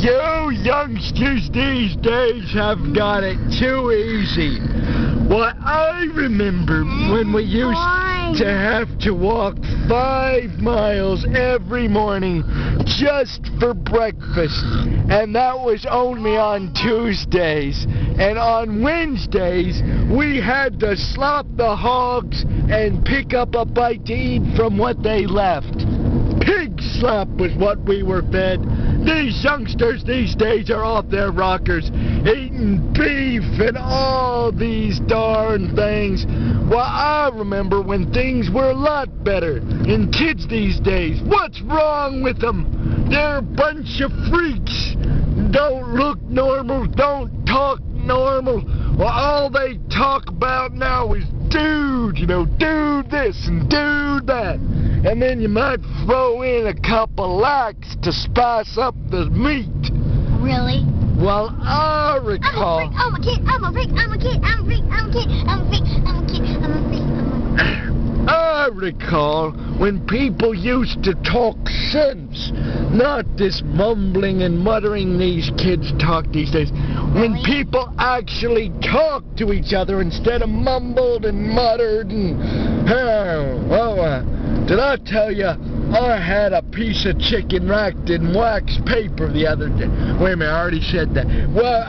You youngsters these days have got it too easy. Well, I remember when we used to have to walk 5 miles every morning just for breakfast, and that was only on Tuesdays. And on Wednesdays, we had to slop the hogs and pick up a bite to eat from what they left. Pig slop was what we were fed. These youngsters these days are off their rockers, eating beef and all these darn things. Well, I remember when things were a lot better. And kids these days, what's wrong with them? They're a bunch of freaks. Don't look normal, don't talk normal. Well, all they talk about now is dude, you know, do this and do that. And then you might throw in a couple likes to spice up the meat. Really? Well, I recall... I'm a freak, I'm a freak, I'm a kid, I'm a freak, I'm a kid, I'm a freak, I'm a kid, I'm a freak, I'm a freak. I recall when people used to talk sense, not this mumbling and muttering these kids talk these days. When people actually talk to each other instead of mumbled and muttered and... did I tell you I had a piece of chicken wrapped in wax paper the other day? Wait a minute, I already said that. Well,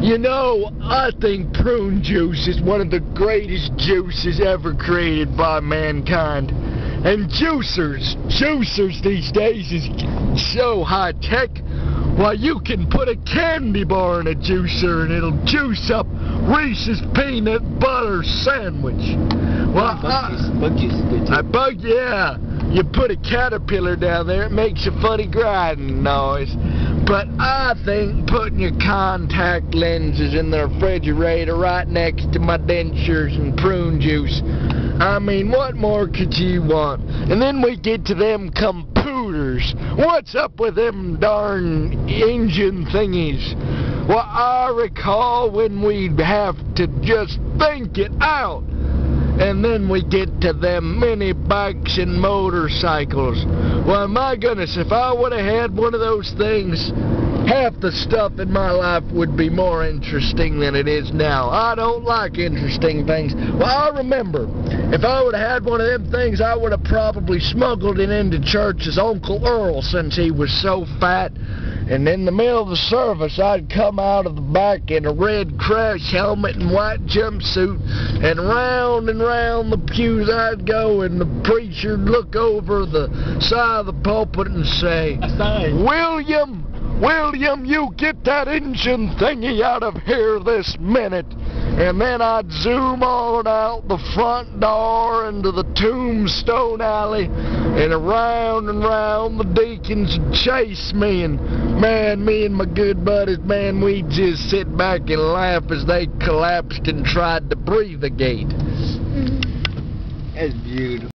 you know, I think prune juice is one of the greatest juices ever created by mankind. And juicers these days is so high-tech. Why, you can put a candy bar in a juicer and it'll juice up Reese's peanut butter sandwich. Well, bug juice is good too. Yeah. You put a caterpillar down there, it makes a funny grinding noise. But I think putting your contact lenses in the refrigerator right next to my dentures and prune juice, I mean, what more could you want? And then we get to them computers. What's up with them darn engine thingies? Well, I recall when we'd have to just think it out. And then we get to them mini bikes and motorcycles. Well, my goodness, if I would have had one of those things, half the stuff in my life would be more interesting than it is now. I don't like interesting things. Well, I remember, if I would have had one of them things, I would have probably smuggled it into church as Uncle Earl since he was so fat. And in the middle of the service, I'd come out of the back in a red crash helmet and white jumpsuit, and round the pews I'd go, and the preacher'd look over the side of the pulpit and say, William, you get that engine thingy out of here this minute. And then I'd zoom on out the front door into the tombstone alley, and around the deacons would chase me, and man, me and my good buddies, man, we'd just sit back and laugh as they collapsed and tried to breathe again. That's beautiful.